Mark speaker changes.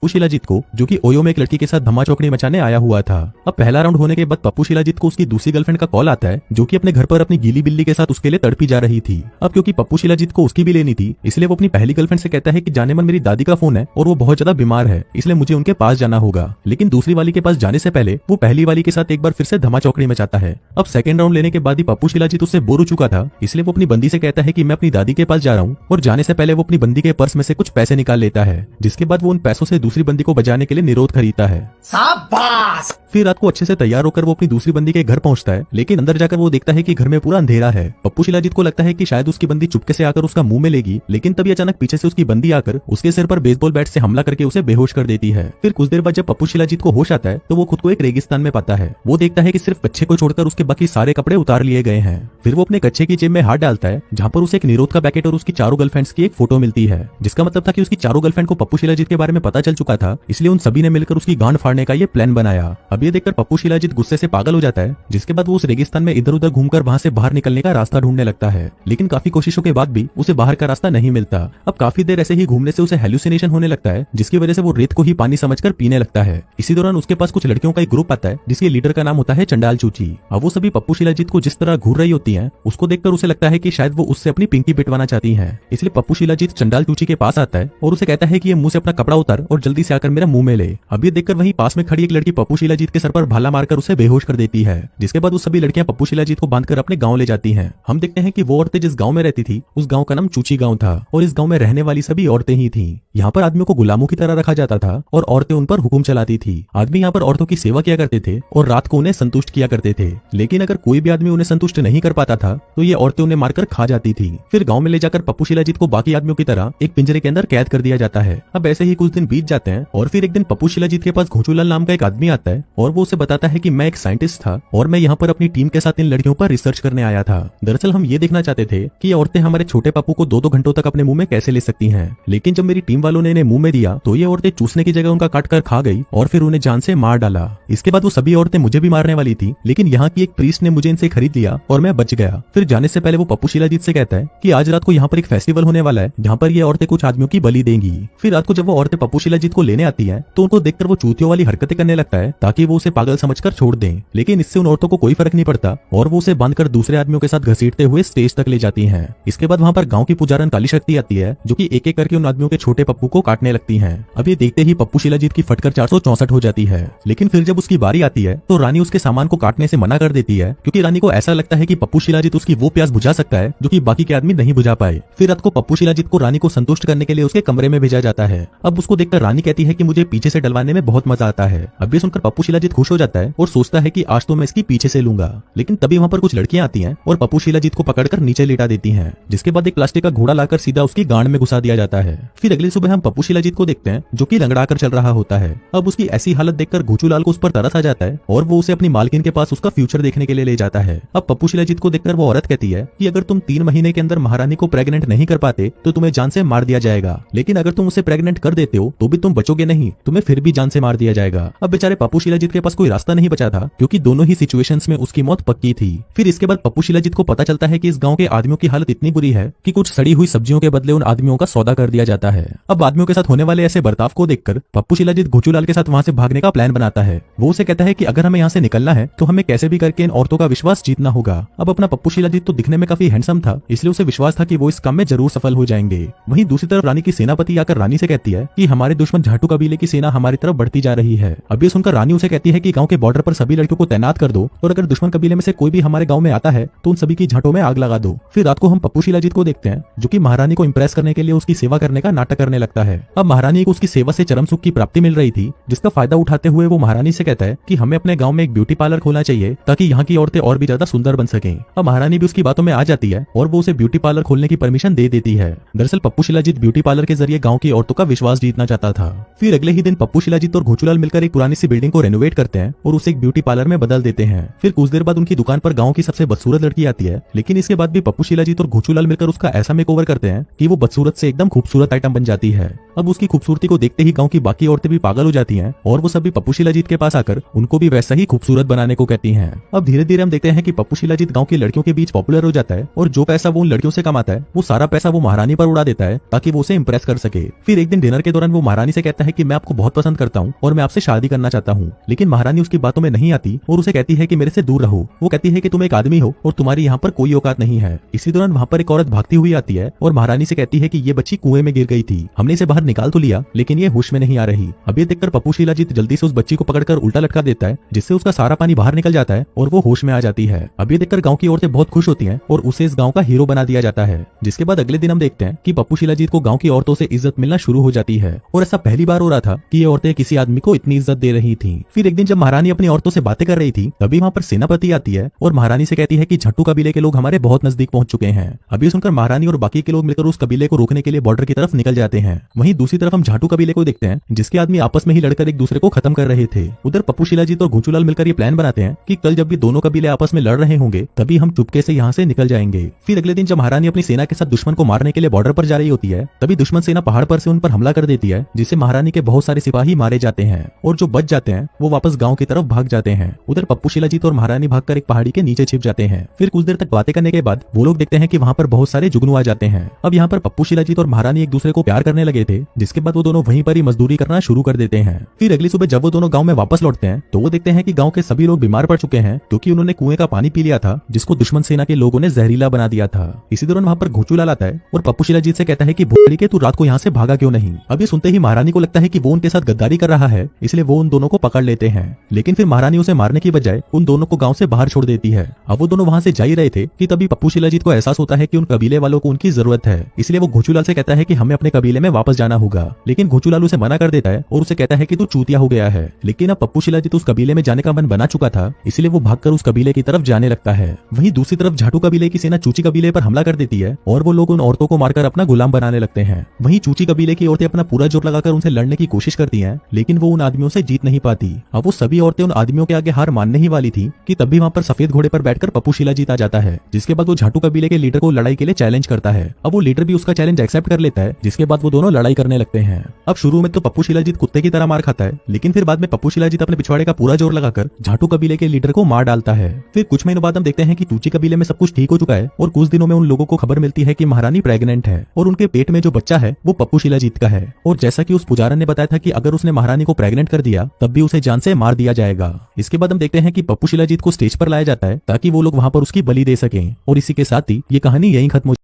Speaker 1: पप्पू शिलाजीत को, जो कि ओयो में एक लड़की के साथ धमा चौकड़ी मचाने आया हुआ था। अब पहला राउंड होने के बाद पप्पू शिलाजीत को उसकी दूसरी गर्लफ्रेंड का कॉल आता है, जो कि अपने घर पर अपनी गीली बिल्ली के साथ उसके लिए तड़पी जा रही थी। अब क्योंकि पप्पू शिलाजीत को उसकी भी लेनी थी, इसलिए वो अपनी पहली गर्लफ्रेंड से कहता है कि जाने मन मेरी दादी का फोन है और वो बहुत ज्यादा बीमार है, इसलिए मुझे उनके पास जाना होगा। लेकिन दूसरी वाली के पास जाने से पहले वो पहली वाली के साथ एक बार फिर से धमा चौकड़ी मचाता है। अब सेकंड राउंड लेने के बाद ही पप्पू शिलाजीत उससे बोर हो चुका था, इसलिए वो अपनी बंदी से कहता है कि मैं अपनी दादी के पास जा रहा हूँ, और जाने से पहले वो अपनी बंदी के पर्स में से कुछ पैसे निकाल लेता है, जिसके बाद वो उन पैसों से दूसरी बंदी को बजाने के लिए निरोध खरीदता है।
Speaker 2: शाबाश।
Speaker 1: फिर रात को अच्छे से तैयार होकर वो अपनी दूसरी बंदी के घर पहुंचता है, लेकिन अंदर जाकर वो देखता है कि घर में पूरा अंधेरा है। पप्पू शिलाजीत को लगता है कि शायद उसकी बंदी चुपके से आकर उसका मुंह में लेगी, लेकिन तभी अचानक पीछे से उसकी बंदी आकर उसके सिर पर बेसबॉल बैट से हमला करके उसे बेहोश कर देती है। फिर कुछ देर बाद जब पप्पू शिलाजीत को होश आता है तो वो खुद को एक रेगिस्तान में पाता है। वो देखता है कि सिर्फ कच्चे को छोड़कर उसके बाकी सारे कपड़े उतार लिए गए हैं। फिर वो अपने कच्चे की जेब में हाथ डालता है, जहाँ पर उसे एक निरोध का पैकेट और उसकी चारों गर्लफ्रेंड्स की एक फोटो मिलती है, जिसका मतलब था कि उसकी चारों गर्लफ्रेंड को पप्पू शिलाजीत के बारे में पता चल चुका था, इसलिए उन सभी ने मिलकर उसकी गांड फाड़ने का ये प्लान बनाया। अब ये देखकर पप्पू शिलाजीत गुस्से से पागल हो जाता है, जिसके बाद वो उस रेगिस्तान में इधर उधर घूमकर वहां से बाहर निकलने का रास्ता ढूंढने लगता है, लेकिन काफी कोशिशों के बाद भी उसे बाहर का रास्ता नहीं मिलता। अब काफी देर ऐसे ही घूमने से उसे हेलुसिनेशन होने लगता है, जिसकी वजह से वो रेत को ही पानी समझकर पीने लगता है। इसी दौरान उसके पास कुछ लड़कियों का एक ग्रुप आता है, जिसके लीडर का नाम होता है चंडाल चूची। अब वो सभी पप्पू शिलाजीत को जिस तरह घूर रही होती हैं, उसको देखकर उसे लगता है कि शायद वो उससे अपनी पिंकी पिटवाना चाहती हैं। इसलिए पप्पू शिलाजीत चंडाल चूची के पास आता है और उसे कहता है कि ये मुंह से अपना कपड़ा उतार और जल्दी से आकर मेरा मुंह में ले। अब ये देखकर वहीं पास में खड़ी एक लड़की पप्पू शिलाजीत के सर पर भाला मारकर उसे बेहोश कर देती है, जिसके बाद वो सभी लड़कियां पप्पू शिलाजीत को बांधकर अपने गांव ले जाती हैं। हम देखते हैं कि वो औरतें जिस गांव में रहती थी उस गांव का नाम चूची गांव था, और इस गांव में रहने वाली सभी औरतें ही थीं। यहाँ पर आदमियों को गुलामों की तरह रखा जाता था और औरतें उन पर हुक्म चलाती थी। आदमी यहाँ पर औरतों की सेवा किया करते थे और रात को उन्हें संतुष्ट किया करते थे, लेकिन अगर कोई भी आदमी उन्हें संतुष्ट नहीं कर पाता था तो ये औरतें उन्हें मारकर खा जाती थी। फिर गांव में ले जाकर पप्पू शिलाजीत को बाकी आदमियों की तरह एक पिंजरे के अंदर कैद कर दिया जाता है। अब ऐसे ही कुछ दिन बीत जाते हैं और फिर एक दिन पप्पू शिलाजीत के पास घोचूलाल नाम का एक आदमी आता है और वो उसे बताता है कि मैं एक साइंटिस्ट था और मैं यहाँ पर अपनी टीम के साथ इन लड़कियों पर रिसर्च करने आया था। दरअसल हम ये देखना चाहते थे कि ये औरतें हमारे छोटे पप्पू को 2-2 घंटों तक अपने मुंह में कैसे ले सकती हैं, लेकिन जब मेरी टीम वालों ने इन्हें मुंह में दिया तो ये औरतें चूसने की जगह उनका काट कर खा गई और फिर उन्हें जान से मार डाला। इसके बाद वो सभी औरतें मुझे भी मारने वाली थी, लेकिन यहाँ की एक प्रीस्ट ने मुझे इनसे खरीद लिया और मैं बच गया। फिर जाने से पहले वो पप्पू शिलाजीत से कहता है कि आज रात को यहाँ पर एक फेस्टिवल होने वाला है, जहाँ पर ये औरतें कुछ आदमियों की बलि देंगी। फिर रात को जब वो औरतें पप्पू शिलाजीत को लेने आती है तो उनको देखकर वो चूतियों वाली हरकतें करने लगता है ताकि वो उसे पागल समझकर छोड़ दें, लेकिन इससे उन औरतों को कोई फर्क नहीं पड़ता और वो उसे बांधकर दूसरे आदमियों के साथ घसीटते हुए स्टेज तक ले जाती हैं। इसके बाद वहाँ पर गांव की पुजारन काली शक्ति आती है, जो कि एक एक करके उन आदमियों के छोटे पप्पू को काटने लगती हैं। अब ये देखते ही पप्पू शिलाजीत की फटकर 464 हो जाती है, लेकिन फिर जब उसकी बारी आती है तो रानी उसके सामान को काटने से मना कर देती है, क्योंकि रानी को ऐसा लगता है कि पप्पू शिलाजीत उसकी वो प्यास बुझा सकता है जो कि बाकी के आदमी नहीं बुझा पाए। फिर रात को पप्पू शिलाजीत को रानी को संतुष्ट करने के लिए उसके कमरे में भेजा जाता है। अब उसको देखकर रानी कहती है कि मुझे पीछे से डलवाने में बहुत मजा आता है। अब ये सुनकर पप्पू शिलाजीत खुश हो जाता है और सोचता है कि आज तो मैं इसकी पीछे से लूंगा, लेकिन तभी वहाँ पर कुछ लड़कियां आती हैं और पप्पू शिलाजीत को पकड़कर नीचे लेटा देती हैं, जिसके बाद एक प्लास्टिक का घोड़ा लाकर सीधा उसकी गांड में घुसा दिया जाता है। फिर अगली सुबह हम पप्पू शिलाजीत को देखते हैं जो कि लंगड़ा कर चल रहा होता है। अब उसकी ऐसी हालत देखकर घोचूलाल को उस पर तरस आ जाता है और वो उसे अपनी मालकिन के पास उसका फ्यूचर देखने के लिए ले जाता है। अब पप्पू शिलाजीत को देखकर वो औरत कहती है कि अगर तुम 3 महीने के अंदर महारानी को प्रेग्नेंट नहीं कर पाते तो तुम्हें जान से मार दिया जाएगा, लेकिन अगर तुम उसे प्रेग्नेंट कर देते हो तो भी तुम बचोगे नहीं, तुम्हें फिर भी जान से मार दिया जाएगा। अब बेचारे पप्पू शिलाजीत के पास कोई रास्ता नहीं बचा था, क्योंकि दोनों ही सिचुएशंस में उसकी मौत पक्की थी। फिर इसके बाद पप्पू शिलाजीत को पता चलता है कि इस गांव के आदमियों की हालत इतनी बुरी है कि कुछ सड़ी हुई सब्जियों के बदले उन आदमियों का सौदा कर दिया जाता है। अब आदमियों के साथ होने वाले ऐसे बर्ताव को देखकर पप्पू शिलाजीत घोचूलाल के साथ वहां से भागने का प्लान बनाता है। वो उसे कहता है कि अगर हमें यहाँ से निकलना है तो हमें कैसे भी करके इन औरतों का विश्वास जीतना होगा। अब अपना पप्पू शिलाजीत तो दिखने में काफी हैंडसम था, इसलिए उसे विश्वास था कि वो इस काम में जरूर सफल हो जाएंगे। वहीं दूसरी तरफ रानी की सेनापति आकर रानी से कहती है कि हमारे दुश्मन झाटू कबीले की सेना हमारी तरफ बढ़ती जा रही है। अब ये सुनकर रानी उसे कहती है कि गांव के बॉर्डर पर सभी लड़कियों को तैनात कर दो और अगर दुश्मन कबीले में से कोई भी हमारे गांव में आता है तो उन सभी की झांटों में आग लगा दो। फिर रात को हम पप्पू शिलाजीत को देखते हैं जो कि महारानी को इंप्रेस करने के लिए उसकी सेवा करने का नाटक करने लगता है। अब महारानी को उसकी सेवा से चरम सुख की प्राप्ति मिल रही थी, जिसका फायदा उठाते हुए वो महारानी से कहता है कि हमें अपने गांव में एक ब्यूटी पार्लर खोलना चाहिए ताकि यहाँ की औरतें और भी ज्यादा सुंदर बन सकें। अब महारानी भी उसकी बातों में आ जाती है और वो उसे ब्यूटी पार्लर खोलने की परमिशन दे देती है। दरअसल पप्पू शिलाजीत ब्यूटी पार्लर के जरिए गांव की औरतों का विश्वास जीतना चाहता था। फिर अगले ही दिन पप्पू शिलाजीत और घोचूलाल मिलकर एक पुरानी सी बिल्डिंग को रेनोवेट करते हैं और उसे एक ब्यूटी पार्लर में बदल देते हैं। फिर कुछ देर बाद उनकी दुकान पर गांव की सबसे बदसूरत लड़की आती है, लेकिन इसके बाद भी पप्पू शिलाजीत और घोचूलाल मिलकर उसका ऐसा मेकओवर करते हैं कि वो बदसूरत से एकदम खूबसूरत आइटम बन जाती है। अब उसकी खूबसूरती को देखते ही गांव की बाकी औरतें भी पागल हो जाती हैं और वो सभी पप्पू शिलाजीत के पास आकर उनको भी वैसा ही खूबसूरत बनाने को कहती हैं। अब धीरे धीरे हम देखते हैं कि पप्पू शिलाजीत गांव की लड़कियों के बीच पॉपुलर हो जाता है और जो पैसा वो उन लड़कियों से कमाता है वो सारा पैसा वो महारानी पर उड़ा देता है ताकि वो उसे इंप्रेस कर सके। फिर एक दिन डिनर के दौरान वो महारानी से कहता है कि मैं आपको बहुत पसंद करता हूँ और मैं आपसे शादी करना चाहता हूँ, लेकिन महारानी उसकी बातों में नहीं आती और उसे कहती है कि मेरे से दूर रहो। वो कहती है कि तुम एक आदमी हो और तुम्हारी यहाँ पर कोई औकात नहीं है। इसी दौरान वहाँ पर एक औरत भागती हुई आती है और महारानी से कहती है कि ये बच्ची कुएं में गिर गई थी, हमने इसे बाहर निकाल तो लिया लेकिन ये होश में नहीं आ रही। अब ये देखकर पप्पू शिलाजीत जल्दी से उस बच्ची को पकड़कर उल्टा लटका देता है, जिससे उसका सारा पानी बाहर निकल जाता है और वो होश में आ जाती है। अब ये देखकर गाँव की औरतें बहुत खुश होती है और उसे इस गाँव का हीरो बना दिया जाता है। जिसके बाद अगले दिन हम देखते हैं कि पप्पू शिलाजीत को गाँव की औरतों से इज्जत मिलना शुरू हो जाती है और ऐसा पहली बार हो रहा था कि ये औरतें किसी आदमी को इतनी इज्जत दे रही थी। फिर एक दिन जब महारानी अपनी औरतों से बातें कर रही थी तभी वहाँ पर सेनापति आती है और महारानी से कहती है कि झट्टू कबीले के लोग हमारे बहुत नजदीक पहुंच चुके हैं। अभी सुनकर महारानी और बाकी के लोग मिलकर उस कबीले को रोकने के लिए बॉर्डर की तरफ निकल जाते हैं। वहीं दूसरी तरफ हम झाटू कबीले को देखते हैं जिसके आदमी आपस में ही लड़कर एक दूसरे को खत्म कर रहे थे। उधर पप्पू शिलाजीत और घुंचूलाल मिलकर ये प्लान बनाते हैं कि कल जब भी दोनों कबीले आपस में लड़ रहे होंगे तभी हम चुपके से यहाँ से निकल जाएंगे। फिर अगले दिन जब महारानी अपनी सेना के साथ दुश्मन को मारने के लिए बॉर्डर पर जा रही होती है तभी दुश्मन सेना पहाड़ पर से उन पर हमला कर देती है, जिससे महारानी के बहुत सारे सिपाही मारे जाते हैं और जो बच जाते हैं वो वापस गाँव की तरफ भाग जाते हैं। उधर पप्पू शिलाजीत और महारानी भागकर एक पहाड़ी के नीचे छिप जाते हैं। फिर कुछ देर तक बातें करने के बाद वो लोग देखते हैं कि वहाँ पर बहुत सारे जुगनू आ जाते हैं। अब यहाँ पर पप्पू शिलाजीत और महारानी एक दूसरे को प्यार करने लगे थे, जिसके बाद वो दोनों वहीं पर ही मजदूरी करना शुरू कर देते हैं। फिर अगली सुबह जब वो दोनों गाँव में वापस लौटते हैं तो वो देखते हैं कि गाँव के सभी लोग बीमार पड़ चुके हैं क्योंकि उन्होंने कुएं का पानी पी लिया था जिसको दुश्मन सेना के लोगों ने जहरीला बना दिया था। इसी दौरान वहाँ पर घुंचूलाल आता है और पप्पू शिलाजीत से कहता है कि भोसड़ी के तू रात को यहाँ से भागा क्यों नहीं। अब ये सुनते ही महारानी को लगता है कि वो उनके साथ गद्दारी कर रहा है, इसलिए वो उन दोनों को पकड़ लेते हैं। लेकिन फिर महारानी उसे मारने की बजाय उन दोनों को गाँव से बाहर छोड़ देती है। अब वो दोनों वहाँ से जा ही रहे थे कि तभी पप्पू शिलाजीत को एहसास होता है कि उन कबीले वालों को उनकी जरूरत है, इसलिए वो घुंचूलाल से कहता है कि हमें अपने कबीले में वापस जाना होगा। लेकिन घुंचूलाल उसे मना कर देता है और उसे कहता है कि तू चूतिया हो गया है। लेकिन अब पप्पू शिलाजीत उस कबीले में जाने का मन बना चुका था, इसलिए वो भागकर उस कबीले की तरफ जाने लगता है। वहीं दूसरी तरफ झाटू कबीले की सेना चूची कबीले पर हमला कर देती है और वो लोग उन औरतों को मारकर अपना गुलाम बनाने लगते हैं। वहीं चूची कबीले की औरतें अपना पूरा जोर लगाकर उनसे लड़ने की कोशिश करती हैं, लेकिन वो उन आदमियों से जीत नहीं पाती। अब वो सभी औरतें उन आदमियों के आगे हार मानने ही वाली थी कि तभी वहाँ पर सफेद घोड़े पर बैठकर पप्पू शिलाजीत आ जाता है, जिसके बाद वो झाटू कबीले के लीडर को लड़ाई के लिए चैलेंज करता है। अब वो लीडर भी उसका चैलेंज एक्सेप्ट कर लेता है, जिसके बाद वो दोनों लड़ाई करने लगते हैं। अब शुरू में तो पप्पू शिलाजीत कुत्ते की तरह मार खाता है, लेकिन फिर बाद में पप्पू शिलाजीत अपने पिछवाड़े का पूरा जोर लगाकर झाटू कबीले के लीडर को मार डालता है। फिर कुछ महीनों बाद हम देखते हैं कि चूची कबीले में सब कुछ ठीक हो चुका है और कुछ दिनों में उन लोगों को खबर मिलती है कि महारानी प्रेग्नेंट है और उनके पेट में जो बच्चा है वो पप्पू शिलाजीत का है। और जैसा कि उस पुजारन ने बताया था कि अगर उसने महारानी को प्रेग्नेंट कर दिया तब भी उसे जान से मार दिया जाएगा। इसके बाद हम देखते हैं कि पप्पू शिलाजीत को स्टेज पर लाया जाता है ताकि वो लोग वहाँ पर उसकी बलि दे सकें। और इसी के साथ ही ये कहानी यहीं खत्म हो